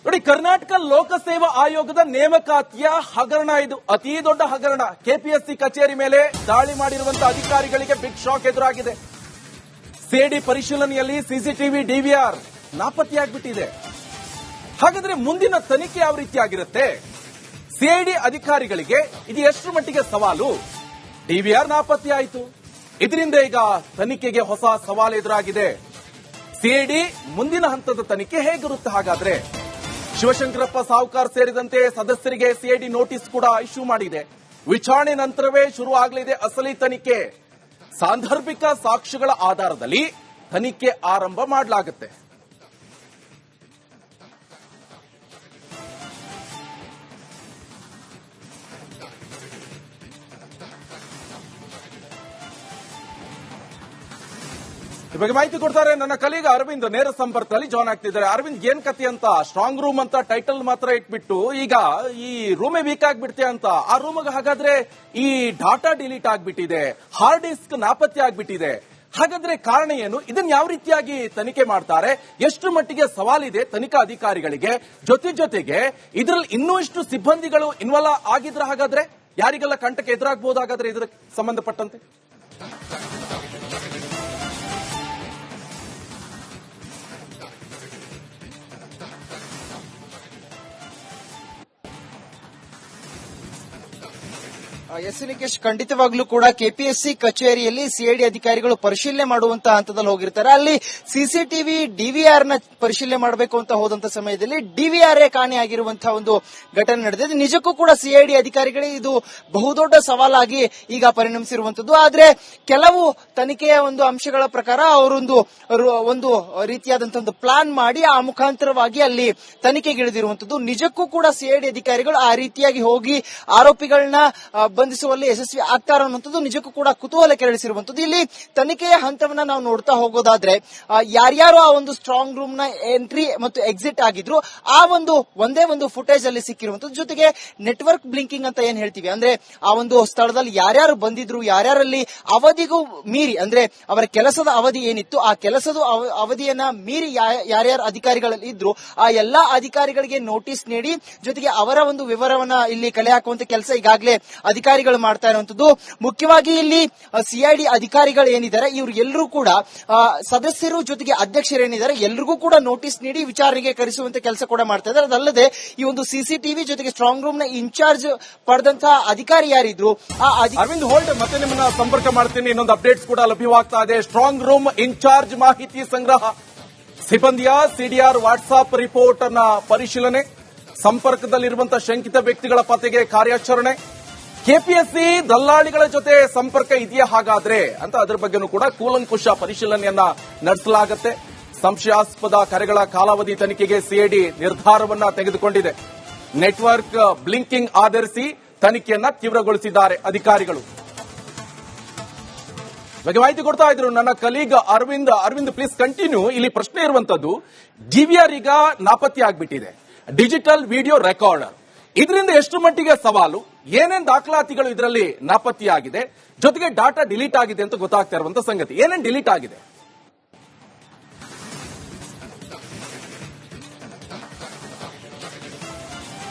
ನೋಡಿ, ಕರ್ನಾಟಕ ಲೋಕಸೇವಾ ಆಯೋಗದ ನೇಮಕಾತಿಯ ಹಗರಣ ಇದು. ಅತಿ ದೊಡ್ಡ ಹಗರಣ. ಕೆಪಿಎಸ್ಸಿ ಕಚೇರಿ ಮೇಲೆ ದಾಳಿ ಮಾಡಿರುವಂತಹ ಅಧಿಕಾರಿಗಳಿಗೆ ಬಿಗ್ ಶಾಕ್ ಎದುರಾಗಿದೆ. ಸಿಐಡಿ ಪರಿಶೀಲನೆಯಲ್ಲಿ ಸಿಸಿಟಿವಿ ಡಿವಿಆರ್ ನಾಪತ್ತೆಯಾಗ್ಬಿಟ್ಟಿದೆ. ಹಾಗಾದ್ರೆ ಮುಂದಿನ ತನಿಖೆ ಯಾವ ರೀತಿಯಾಗಿರುತ್ತೆ? ಸಿಐಡಿ ಅಧಿಕಾರಿಗಳಿಗೆ ಇದು ಎಷ್ಟು ಮಟ್ಟಿಗೆ ಸವಾಲು? ಡಿವಿಆರ್ ನಾಪತ್ತೆಯಾಯಿತು. ಇದರಿಂದ ಈಗ ತನಿಖೆಗೆ ಹೊಸ ಸವಾಲು ಎದುರಾಗಿದೆ. ಸಿಐಡಿ ಮುಂದಿನ ಹಂತದ ತನಿಖೆ ಹೇಗಿರುತ್ತೆ ಹಾಗಾದ್ರೆ? ಶಿವಶಂಕರಪ್ಪ ಸಾವುಕಾರ್ ಸೇರಿದಂತೆ ಸದಸ್ಯರಿಗೆ ಸಿಐಡಿ ನೋಟಿಸ್ ಕೂಡ ಇಶ್ಯೂ ಮಾಡಿದೆ. ವಿಚಾರಣೆ ನಂತರವೇ ಶುರು ಆಗಲಿದೆ ಅಸಲಿ ತನಿಖೆ. ಸಾಂದರ್ಭಿಕ ಸಾಕ್ಷ್ಯಗಳ ಆಧಾರದಲ್ಲಿ ತನಿಖೆ ಆರಂಭ ಮಾಡಲಾಗುತ್ತೆ. ಈ ಬಗ್ಗೆ ಮಾಹಿತಿ ಕೊಡ್ತಾರೆ ನನ್ನ ಕಲೀಗ ಅರವಿಂದ್. ನೇರ ಸಂಪರ್ಕದಲ್ಲಿ ಜಾಯ್ನ್ ಆಗ್ತಿದ್ದಾರೆ. ಅರವಿಂದ್, ಏನ್ ಕಥೆ ಅಂತ? ಸ್ಟ್ರಾಂಗ್ ರೂಮ್ ಅಂತ ಟೈಟಲ್ ಮಾತ್ರ ಇಟ್ಬಿಟ್ಟು ಈಗ ಈ ರೂಮೇ ವೀಕ್ ಆಗ್ಬಿಡ್ತೆ ಅಂತ. ಆ ರೂಮ್ಗೆ ಹಾಗಾದ್ರೆ ಈ ಡಾಟಾ ಡಿಲೀಟ್ ಆಗ್ಬಿಟ್ಟಿದೆ, ಹಾರ್ಡ್ ಡಿಸ್ಕ್ ನಾಪತ್ತೆ ಆಗ್ಬಿಟ್ಟಿದೆ. ಹಾಗಾದ್ರೆ ಕಾರಣ ಏನು? ಇದನ್ನ ಯಾವ ರೀತಿಯಾಗಿ ತನಿಖೆ ಮಾಡ್ತಾರೆ? ಎಷ್ಟು ಮಟ್ಟಿಗೆ ಸವಾಲಿದೆ ತನಿಖಾ ಅಧಿಕಾರಿಗಳಿಗೆ? ಜೊತೆಗೆ ಇದರಲ್ಲಿ ಇನ್ನೂ ಇಷ್ಟು ಸಿಬ್ಬಂದಿಗಳು ಇನ್ವಾಲ್ವ್ ಆಗಿದ್ರೆ ಹಾಗಾದ್ರೆ ಯಾರಿಗೆಲ್ಲ ಕಂಟಕ ಎದುರಾಗಬಹುದು ಹಾಗಾದ್ರೆ ಇದಕ್ಕೆ ಸಂಬಂಧಪಟ್ಟಂತೆ? ಎಸ್ ನಿಕೇಶ್, ಖಂಡಿತವಾಗ್ಲೂ ಕೂಡ ಕೆಪಿಎಸ್ಸಿ ಕಚೇರಿಯಲ್ಲಿ ಸಿಐಡಿ ಅಧಿಕಾರಿಗಳು ಪರಿಶೀಲನೆ ಮಾಡುವಂತಹ ಹಂತದಲ್ಲಿ ಹೋಗಿರ್ತಾರೆ. ಅಲ್ಲಿ ಸಿಸಿಟಿವಿ ಡಿವಿಆರ್ ನ ಪರಿಶೀಲನೆ ಮಾಡಬೇಕು ಅಂತ ಹೋದಂತ ಸಮಯದಲ್ಲಿ ಡಿವಿಆರ್ ಕಾಣೆಯಾಗಿರುವಂತಹ ಒಂದು ಘಟನೆ ನಡೆದಿದೆ. ನಿಜಕ್ಕೂ ಕೂಡ ಸಿಐಡಿ ಅಧಿಕಾರಿಗಳಿಗೆ ಇದು ಬಹುದೊಡ್ಡ ಸವಾಲಾಗಿ ಈಗ ಪರಿಣಮಿಸಿರುವಂತದ್ದು. ಆದ್ರೆ ಕೆಲವು ತನಿಖೆಯ ಒಂದು ಅಂಶಗಳ ಪ್ರಕಾರ ಒಂದು ರೀತಿಯಾದಂತಹ ಒಂದು ಪ್ಲಾನ್ ಮಾಡಿ ಆ ಮುಖಾಂತರವಾಗಿ ಅಲ್ಲಿ ತನಿಖೆಗಿಳಿದಿರುವಂತದ್ದು. ನಿಜಕ್ಕೂ ಕೂಡ ಸಿಐಡಿ ಅಧಿಕಾರಿಗಳು ಆ ರೀತಿಯಾಗಿ ಹೋಗಿ ಆರೋಪಿಗಳನ್ನ ಬಂಧಿಸುವಲ್ಲಿ ಯಶಸ್ವಿ ಆಗ್ತಾರ ಅನ್ನುವಂಥದ್ದು ನಿಜಕ್ಕೂ ಕೂಡ ಕುತೂಹಲ ಕೆರಳಿಸಿರುವಂತದ್ದು. ಇಲ್ಲಿ ತನಿಖೆಯ ಹಂತವನ್ನ ನಾವು ನೋಡ್ತಾ ಹೋಗೋದಾದ್ರೆ ಯಾರ್ಯಾರು ಆ ಒಂದು ಸ್ಟ್ರಾಂಗ್ ರೂಮ್ ನ ಎಂಟ್ರಿ ಮತ್ತು ಎಕ್ಸಿಟ್ ಆಗಿದ್ರು ಆ ಒಂದೇ ಒಂದು ಫುಟೇಜ್ ಅಲ್ಲಿ ಸಿಕ್ಕಿರುವಂತದ್ದು. ಜೊತೆಗೆ ನೆಟ್ವರ್ಕ್ ಬ್ಲಿಂಕಿಂಗ್ ಅಂತ ಏನ್ ಹೇಳ್ತೀವಿ, ಅಂದ್ರೆ ಆ ಒಂದು ಸ್ಥಳದಲ್ಲಿ ಯಾರ್ಯಾರು ಬಂದಿದ್ರು, ಯಾರ್ಯಾರಲ್ಲಿ ಅವಧಿಗೂ ಮೀರಿ, ಅಂದ್ರೆ ಅವರ ಕೆಲಸದ ಅವಧಿ ಏನಿತ್ತು ಆ ಕೆಲಸದ ಅವಧಿಯನ್ನ ಮೀರಿ ಯಾರ್ಯಾರು ಅಧಿಕಾರಿಗಳಲ್ಲಿ ಇದ್ರು ಆ ಎಲ್ಲಾ ಅಧಿಕಾರಿಗಳಿಗೆ ನೋಟಿಸ್ ನೀಡಿ ಜೊತೆಗೆ ಅವರ ಒಂದು ವಿವರವನ್ನ ಇಲ್ಲಿ ಕಲೆ ಹಾಕುವಂತ ಕೆಲಸ ಈಗಾಗಲೇ ಅಧಿಕಾರಿಗಳು ಮಾಡ್ತಾ ಇರುವಂತದ್ದು. ಮುಖ್ಯವಾಗಿ ಇಲ್ಲಿ ಸಿಐಡಿ ಅಧಿಕಾರಿಗಳು ಏನಿದ್ದಾರೆ ಇವರು ಎಲ್ಲರೂ ಕೂಡ ಸದಸ್ಯರು ಜೊತೆಗೆ ಅಧ್ಯಕ್ಷರೇನಿದ್ದಾರೆ ಎಲ್ರಿಗೂ ಕೂಡ ನೋಟಿಸ್ ನೀಡಿ ವಿಚಾರಣೆಗೆ ಕರೆಸುವಂತ ಕೆಲಸ ಕೂಡ ಮಾಡ್ತಾ ಇದ್ದಾರೆ. ಅದಲ್ಲದೆ ಈ ಒಂದು ಸಿಸಿಟಿವಿ ಜೊತೆಗೆ ಸ್ಟ್ರಾಂಗ್ ರೂಮ್ ನ ಇನ್ಚಾರ್ಜ್ ಪಡೆದಂತಹ ಅಧಿಕಾರಿ ಯಾರಿದ್ರು ಅರವಿಂದ್ ಹೋಲ್ಡ್, ಮತ್ತೆ ನಿಮ್ಮನ್ನ ಸಂಪರ್ಕ ಮಾಡ್ತೀನಿ. ಇನ್ನೊಂದು ಅಪ್ಡೇಟ್ಸ್ ಕೂಡ ಲಭ್ಯವಾಗ್ತಾ ಇದೆ. ಸ್ಟ್ರಾಂಗ್ ರೂಮ್ ಇನ್ಚಾರ್ಜ್ ಮಾಹಿತಿ ಸಂಗ್ರಹ, ಸಿಬ್ಬಂದಿಯ ಸಿಡಿಆರ್ ವಾಟ್ಸ್ಆಪ್ ರಿಪೋರ್ಟ್ ಅನ್ನ ಪರಿಶೀಲನೆ, ಸಂಪರ್ಕದಲ್ಲಿರುವಂತಹ ಶಂಕಿತ ವ್ಯಕ್ತಿಗಳ ಪತ್ತೆಗೆ ಕಾರ್ಯಾಚರಣೆ, ಕೆಪಿಎಸ್ಸಿ ದಲ್ಲಾಳಿಗಳ ಜೊತೆ ಸಂಪರ್ಕ ಇದೆಯಾ ಹಾಗಾದ್ರೆ ಅಂತ ಅದರ ಬಗ್ಗೆನೂ ಕೂಡ ಕೂಲಂಕುಷ ಪರಿಶೀಲನೆಯನ್ನ ನಡೆಸಲಾಗುತ್ತೆ. ಸಂಶಯಾಸ್ಪದ ಕರೆಗಳ ಕಾಲಾವಧಿ ತನಿಖೆಗೆ ಸಿಐಡಿ ನಿರ್ಧಾರವನ್ನ ತೆಗೆದುಕೊಂಡಿದೆ. ನೆಟ್ವರ್ಕ್ ಬ್ಲಿಂಕಿಂಗ್ ಆಧರಿಸಿ ತನಿಖೆಯನ್ನ ತೀವ್ರಗೊಳಿಸಿದ್ದಾರೆ ಅಧಿಕಾರಿಗಳು. ಬಗ್ಗೆ ಮಾಹಿತಿ ಕೊಡ್ತಾ ಇದ್ರು ನನ್ನ ಕಲೀಗ್ ಅರವಿಂದ್ ಪ್ಲೀಸ್ ಕಂಟಿನ್ಯೂ. ಇಲ್ಲಿ ಪ್ರಶ್ನೆ ಇರುವಂತದ್ದು, ಡಿವಿಆರ್ ಈಗ ನಾಪತ್ತೆ ಆಗ್ಬಿಟ್ಟಿದೆ, ಡಿಜಿಟಲ್ ವಿಡಿಯೋ ರೆಕಾರ್ಡರ್. ಇದರಿಂದ ಎಷ್ಟು ಮಟ್ಟಿಗೆ ಸವಾಲು? ಏನೇನ್ ದಾಖಲಾತಿಗಳು ಇದರಲ್ಲಿ ನಾಪತ್ತೆಯಾಗಿದೆ? ಜೊತೆಗೆ ಡಾಟಾ ಡಿಲೀಟ್ ಆಗಿದೆ ಅಂತ ಗೊತ್ತಾಗ್ತಾ ಇರುವಂತ ಸಂಗತಿ. ಏನೇನ್ ಡಿಲೀಟ್ ಆಗಿದೆ?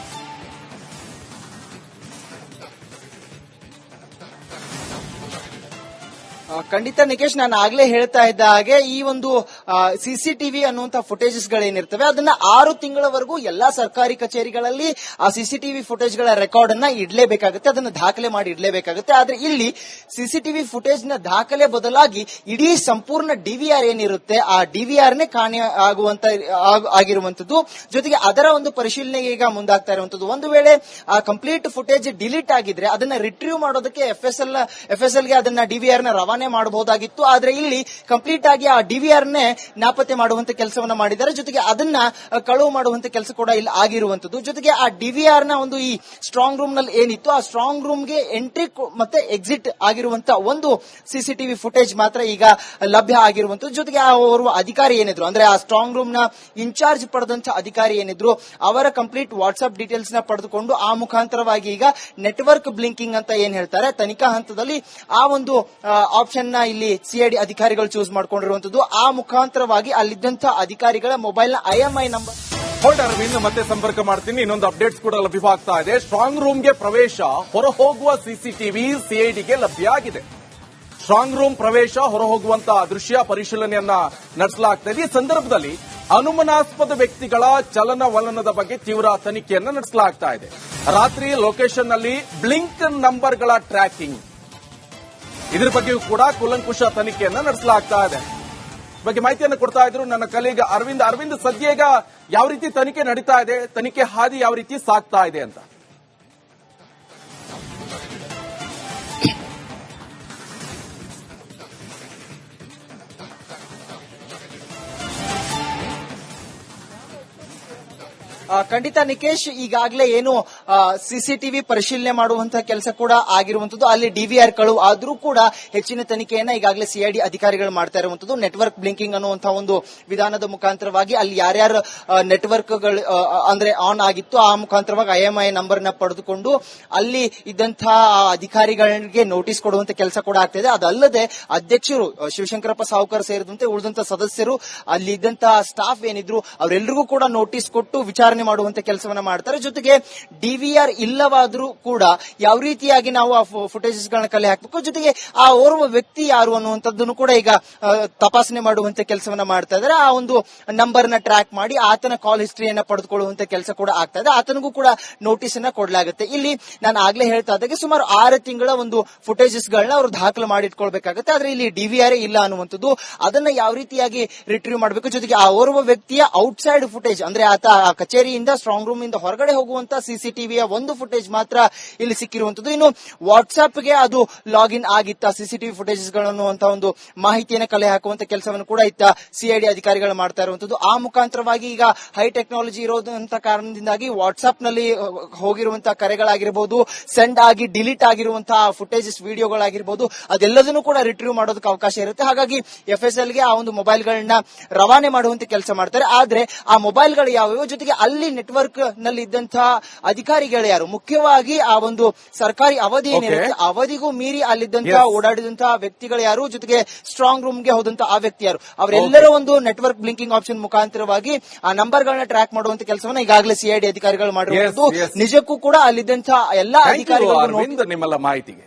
ಖಂಡಿತ ನಿಕೇಶ್, ನಾನು ಆಗ್ಲೇ ಹೇಳ್ತಾ ಇದ್ದ ಹಾಗೆ ಈ ಒಂದು ಸಿಸಿಟಿವಿ ಅನ್ನುವಂತಹ ಫುಟೇಜಸ್ ಗಳೇನಿರ್ತವೆ ಅದನ್ನ 6 ತಿಂಗಳವರೆಗೂ ಎಲ್ಲಾ ಸರ್ಕಾರಿ ಕಚೇರಿಗಳಲ್ಲಿ ಆ ಸಿಸಿಟಿವಿ ಫುಟೇಜ್ ಗಳ ರೆಕಾರ್ಡ್ ಅನ್ನ ಇಡಲೇಬೇಕಾಗುತ್ತೆ, ಅದನ್ನ ದಾಖಲೆ ಮಾಡಿ ಇಡಲೇಬೇಕಾಗುತ್ತೆ. ಆದ್ರೆ ಇಲ್ಲಿ ಸಿಸಿಟಿವಿ ಫುಟೇಜ್ ನ ದಾಖಲೆ ಬದಲಾಗಿ ಇಡೀ ಸಂಪೂರ್ಣ ಡಿವಿಆರ್ ಏನಿರುತ್ತೆ ಆ ಡಿವಿಆರ್ ನೇ ಕಾಣೆ ಆಗಿರುವಂತದ್ದು. ಜೊತೆಗೆ ಅದರ ಒಂದು ಪರಿಶೀಲನೆಗೆ ಈಗ ಮುಂದಾಗ್ತಾ ಇರುವಂತದ್ದು. ಒಂದು ವೇಳೆ ಆ ಕಂಪ್ಲೀಟ್ ಫುಟೇಜ್ ಡಿಲೀಟ್ ಆಗಿದ್ರೆ ಅದನ್ನ ರಿಟ್ರೀವ್ ಮಾಡೋದಕ್ಕೆ ಎಫ್ಎಸ್ಎಲ್ ಗೆ ಅದನ್ನ ಡಿವಿಆರ್ ನ ರವಾನೆ ಮಾಡಬಹುದಾಗಿತ್ತು. ಆದ್ರೆ ಇಲ್ಲಿ ಕಂಪ್ಲೀಟ್ ಆಗಿ ಆ ಡಿವಿಆರ್ ನೇ ನಾಪತ್ತೆ ಮಾಡುವಂತ ಕೆಲಸವನ್ನ ಮಾಡಿದ್ದಾರೆ. ಜೊತೆಗೆ ಅದನ್ನ ಕಳುವು ಮಾಡುವಂತ ಕೆಲಸ ಕೂಡ ಇಲ್ಲಿ ಆಗಿರುವಂತದ್ದು. ಜೊತೆಗೆ ಆ ಡಿವಿಆರ್ ನ ಒಂದು ಈ ಸ್ಟ್ರಾಂಗ್ ರೂಮ್ ನಲ್ಲಿ ಏನಿತ್ತು ಆ ಸ್ಟ್ರಾಂಗ್ ರೂಮ್ ಗೆ ಎಂಟ್ರಿ ಮತ್ತೆ ಎಕ್ಸಿಟ್ ಆಗಿರುವಂತ ಒಂದು ಸಿಸಿಟಿವಿ ಫುಟೇಜ್ ಮಾತ್ರ ಈಗ ಲಭ್ಯ ಆಗಿರುವಂತದ್ದು. ಜೊತೆಗೆ ಅವರು ಅಧಿಕಾರಿ ಏನಿದ್ರು, ಅಂದ್ರೆ ಆ ಸ್ಟ್ರಾಂಗ್ ರೂಮ್ ನ ಇನ್ಚಾರ್ಜ್ ಪಡೆದಂತ ಅಧಿಕಾರಿ ಏನಿದ್ರು ಅವರ ಕಂಪ್ಲೀಟ್ ವಾಟ್ಸ್ಆಪ್ ಡೀಟೇಲ್ಸ್ ನ ಪಡೆದುಕೊಂಡು ಆ ಮುಖಾಂತರವಾಗಿ ಈಗ ನೆಟ್ವರ್ಕ್ ಬ್ಲಿಂಕಿಂಗ್ ಅಂತ ಏನ್ ಹೇಳ್ತಾರೆ ತನಿಖಾ ಹಂತದಲ್ಲಿ ಆ ಒಂದು ಆಪ್ಷನ್ ನ ಇಲ್ಲಿ ಸಿಐಡಿ ಅಧಿಕಾರಿಗಳು ಚೂಸ್ ಮಾಡ್ಕೊಂಡಿರುವಂತದ್ದು. ಆ ಮುಖಾಂತರವಾಗಿ ಅಲ್ಲಿದ್ದಂತಹ ಅಧಿಕಾರಿಗಳ ಮೊಬೈಲ್ ನ IMI ನಂಬರ್ ಹೊರಟ ಅರವಿಂದ್ ಮತ್ತೆ ಸಂಪರ್ಕ ಮಾಡ್ತೀನಿ. ಇನ್ನೊಂದು ಅಪ್ಡೇಟ್ಸ್ ಕೂಡ ಲಭ್ಯವಾಗ್ತಾ ಇದೆ. ಸ್ಟ್ರಾಂಗ್ ರೂಮ್ಗೆ ಪ್ರವೇಶ, ಹೊರ ಹೋಗುವ ಸಿಸಿಟಿವಿ ಸಿಐಡಿಗೆ ಲಭ್ಯ ಆಗಿದೆ. ಸ್ಟ್ರಾಂಗ್ ರೂಮ್ ಪ್ರವೇಶ, ಹೊರ ಹೋಗುವಂತಹ ದೃಶ್ಯ ಪರಿಶೀಲನೆಯನ್ನ ನಡೆಸಲಾಗ್ತಾ ಇದೆ. ಈ ಸಂದರ್ಭದಲ್ಲಿ ಅನುಮಾನಾಸ್ಪದ ವ್ಯಕ್ತಿಗಳ ಚಲನವಲನದ ಬಗ್ಗೆ ತೀವ್ರ ತನಿಖೆಯನ್ನ ನಡೆಸಲಾಗ್ತಾ ಇದೆ. ರಾತ್ರಿ ಲೊಕೇಶನ್ ನಲ್ಲಿ ಬ್ಲಿಂಕ್ ನಂಬರ್ಗಳ ಟ್ರ್ಯಾಕಿಂಗ್, ಇದರ ಬಗ್ಗೆಯೂ ಕೂಡ ಕೂಲಂಕುಷ ತನಿಖೆಯನ್ನ ನಡೆಸಲಾಗ್ತಾ ಇದೆ. ಬಗ್ಗೆ ಮಾಹಿತಿಯನ್ನು ಕೊಡ್ತಾ ಇದ್ರು ನನ್ನ ಕಲೀಗ ಅರವಿಂದ್ ಸದ್ಯ ಈಗ ಯಾವ ರೀತಿ ತನಿಖೆ ನಡೀತಾ ಇದೆ, ತನಿಖೆ ಹಾದಿ ಯಾವ ರೀತಿ ಸಾಗ್ತಾ ಇದೆ ಅಂತ? ಖಂಡಿತ ನಿಕೇಶ್, ಈಗಾಗಲೇ ಏನು ಸಿಸಿಟಿವಿ ಪರಿಶೀಲನೆ ಮಾಡುವಂತಹ ಕೆಲಸ ಕೂಡ ಆಗಿರುವಂತದ್ದು. ಅಲ್ಲಿ ಡಿವಿಆರ್ ಗಳು ಆದ್ರೂ ಕೂಡ ಹೆಚ್ಚಿನ ತನಿಖೆಯನ್ನ ಈಗಾಗಲೇ ಸಿಐಡಿ ಅಧಿಕಾರಿಗಳು ಮಾಡ್ತಾ ಇರುವಂತದ್ದು. ನೆಟ್ವರ್ಕ್ ಬ್ಲಿಂಕಿಂಗ್ ಅನ್ನುವಂತಹ ಒಂದು ವಿಧಾನದ ಮುಖಾಂತರವಾಗಿ ಅಲ್ಲಿ ಯಾರ್ಯಾರ ನೆಟ್ವರ್ಕ್ ಗಳು ಅಂದ್ರೆ ಆನ್ ಆಗಿತ್ತು ಆ ಮುಖಾಂತರವಾಗಿ IMI ನಂಬರ್ ನ ಪಡೆದುಕೊಂಡು ಅಲ್ಲಿ ಇದ್ದಂತಹ ಅಧಿಕಾರಿಗಳಿಗೆ ನೋಟಿಸ್ ಕೊಡುವಂತ ಕೆಲಸ ಕೂಡ ಆಗ್ತಿದೆ. ಅದಲ್ಲದೆ ಅಧ್ಯಕ್ಷರು ಶಿವಶಂಕರಪ್ಪ ಸಾವುಕರ್ ಸೇರಿದಂತೆ ಉಳಿದಂತಹ ಸದಸ್ಯರು ಅಲ್ಲಿ ಇದ್ದಂತಹ ಸ್ಟಾಫ್ ಏನಿದ್ರು ಅವರೆಲ್ಲರಿಗೂ ಕೂಡ ನೋಟಿಸ್ ಕೊಟ್ಟು ವಿಚಾರಣೆ ಮಾಡುವಂತ ಕೆಲಸವನ್ನ ಮಾಡ್ತಾರೆ. ಜೊತೆಗೆ ಡಿವಿಆರ್ ಇಲ್ಲವಾದ್ರೂ ಕೂಡ ಯಾವ ರೀತಿಯಾಗಿ ನಾವು ಆ ಫುಟೇಜಸ್ ಗಳನ್ನ ಕಲೆ ಹಾಕಬೇಕು, ಜೊತೆಗೆ ಆ ಓರ್ವ ವ್ಯಕ್ತಿ ಯಾರು ಅನ್ನುವಂಥದ್ದನ್ನು ಕೂಡ ಈಗ ತಪಾಸಣೆ ಮಾಡುವಂತ ಕೆಲಸವನ್ನ ಮಾಡ್ತಾ ಇದ್ದಾರೆ. ಆ ಒಂದು ನಂಬರ್ ನ ಟ್ರ್ಯಾಕ್ ಮಾಡಿ ಆತನ ಕಾಲ್ ಹಿಸ್ಟ್ರಿಯನ್ನ ಪಡೆದುಕೊಳ್ಳುವಂತ ಕೆಲಸ ಕೂಡ ಆಗ್ತಾ ಇದೆ. ಆತನಿಗೂ ಕೂಡ ನೋಟಿಸ್ ಅನ್ನ ಕೊಡಲಾಗುತ್ತೆ. ಇಲ್ಲಿ ನಾನು ಆಗ್ಲೇ ಹೇಳ್ತಾ ಇದ್ದಾಗೆ ಸುಮಾರು 6 ತಿಂಗಳ ಒಂದು ಫುಟೇಜಸ್ ಗಳನ್ನ ಅವರು ದಾಖಲು ಮಾಡಿಟ್ಕೊಳ್ಬೇಕಾಗುತ್ತೆ. ಆದ್ರೆ ಇಲ್ಲಿ ಡಿವಿಆರ್ ಇಲ್ಲ ಅನ್ನುವಂಥದ್ದು, ಅದನ್ನ ಯಾವ ರೀತಿಯಾಗಿ ರಿಟ್ರೀವ್ ಮಾಡಬೇಕು, ಜೊತೆಗೆ ಆ ಓರ್ವ ವ್ಯಕ್ತಿಯ ಔಟ್ಸೈಡ್ ಫುಟೇಜ್ ಅಂದ್ರೆ ಆತ ಕಚೇರಿಯಿಂದ ಸ್ಟ್ರಾಂಗ್ ರೂಮ್ ಇಂದ ಹೊರಗಡೆ ಹೋಗುವಂತ ಸಿಸಿಟಿವಿಯ ಒಂದು ಫುಟೇಜ್ ಮಾತ್ರ ಇಲ್ಲಿ ಸಿಕ್ಕಿರುವಂತದ್ದು. ಇನ್ನು ವಾಟ್ಸ್ಆಪ್ ಗೆ ಅದು ಲಾಗಿನ್ ಆಗಿತ್ತ ಸಿಸಿಟಿವಿ ಫುಟೇಜಸ್ ಗಳನ್ನು ಅಂತ ಒಂದು ಮಾಹಿತಿಯನ್ನು ಕಲೆ ಹಾಕುವಂತ ಕೆಲಸವನ್ನು ಕೂಡ ಇತ್ತ ಸಿಐಡಿ ಅಧಿಕಾರಿಗಳು ಮಾಡ್ತಾ ಇರುವಂತದ್ದು. ಆ ಮುಖಾಂತರವಾಗಿ ಈಗ ಹೈ ಟೆಕ್ನಾಲಜಿ ಇರೋದಂತ ಕಾರಣದಿಂದಾಗಿ ವಾಟ್ಸ್ಆಪ್ ನಲ್ಲಿ ಹೋಗಿರುವಂತಹ ಕರೆಗಳಾಗಿರಬಹುದು, ಸೆಂಡ್ ಆಗಿ ಡಿಲೀಟ್ ಆಗಿರುವಂತಹ ಫುಟೇಜಸ್ ವಿಡಿಯೋಗಳಾಗಿರಬಹುದು, ಅದೆಲ್ಲದನ್ನು ಕೂಡ ರಿಟ್ರೀವ್ ಮಾಡೋದಕ್ಕೆ ಅವಕಾಶ ಇರುತ್ತೆ. ಹಾಗಾಗಿ FSL ಗೆ ಆ ಒಂದು ಮೊಬೈಲ್ ಗಳನ್ನ ರವಾನೆ ಮಾಡುವಂತ ಕೆಲಸ ಮಾಡ್ತಾರೆ. ಆದ್ರೆ ಆ ಮೊಬೈಲ್ ಗಳು ಯಾವ್ಯಾವ, ಜೊತೆಗೆ ಅಲ್ಲಿ ನೆಟ್ವರ್ಕ್ ನಲ್ಲಿ ಇದ್ದಂತಹ ಅಧಿಕಾರಿಗಳು ಯಾರು, ಮುಖ್ಯವಾಗಿ ಆ ಒಂದು ಸರ್ಕಾರಿ ಅವಧಿ ಏನಿರುತ್ತೆ ಅವಧಿಗೂ ಮೀರಿ ಅಲ್ಲಿದ್ದಂತಹ ಓಡಾಡಿದಂತಹ ವ್ಯಕ್ತಿಗಳು ಯಾರು, ಜೊತೆಗೆ ಸ್ಟ್ರಾಂಗ್ ರೂಮ್ ಗೆ ಹೋದಂತಹ ಆ ವ್ಯಕ್ತಿ ಯಾರು, ಅವರೆಲ್ಲರ ಒಂದು ನೆಟ್ವರ್ಕ್ ಬ್ಲಿಂಕಿಂಗ್ ಆಪ್ಷನ್ ಮುಖಾಂತರವಾಗಿ ಆ ನಂಬರ್ ಗಳನ್ನ ಟ್ರ್ಯಾಕ್ ಮಾಡುವಂತ ಕೆಲಸವನ್ನ ಈಗಾಗಲೇ ಸಿಐಡಿ ಅಧಿಕಾರಿಗಳು ಮಾಡಿರುವುದು. ನಿಜಕ್ಕೂ ಕೂಡ ಅಲ್ಲಿದ್ದಂತಹ ಎಲ್ಲಾ ಅಧಿಕಾರಿಗಳು ನಿಮ್ಮೆಲ್ಲ ಮಾಹಿತಿಗೆ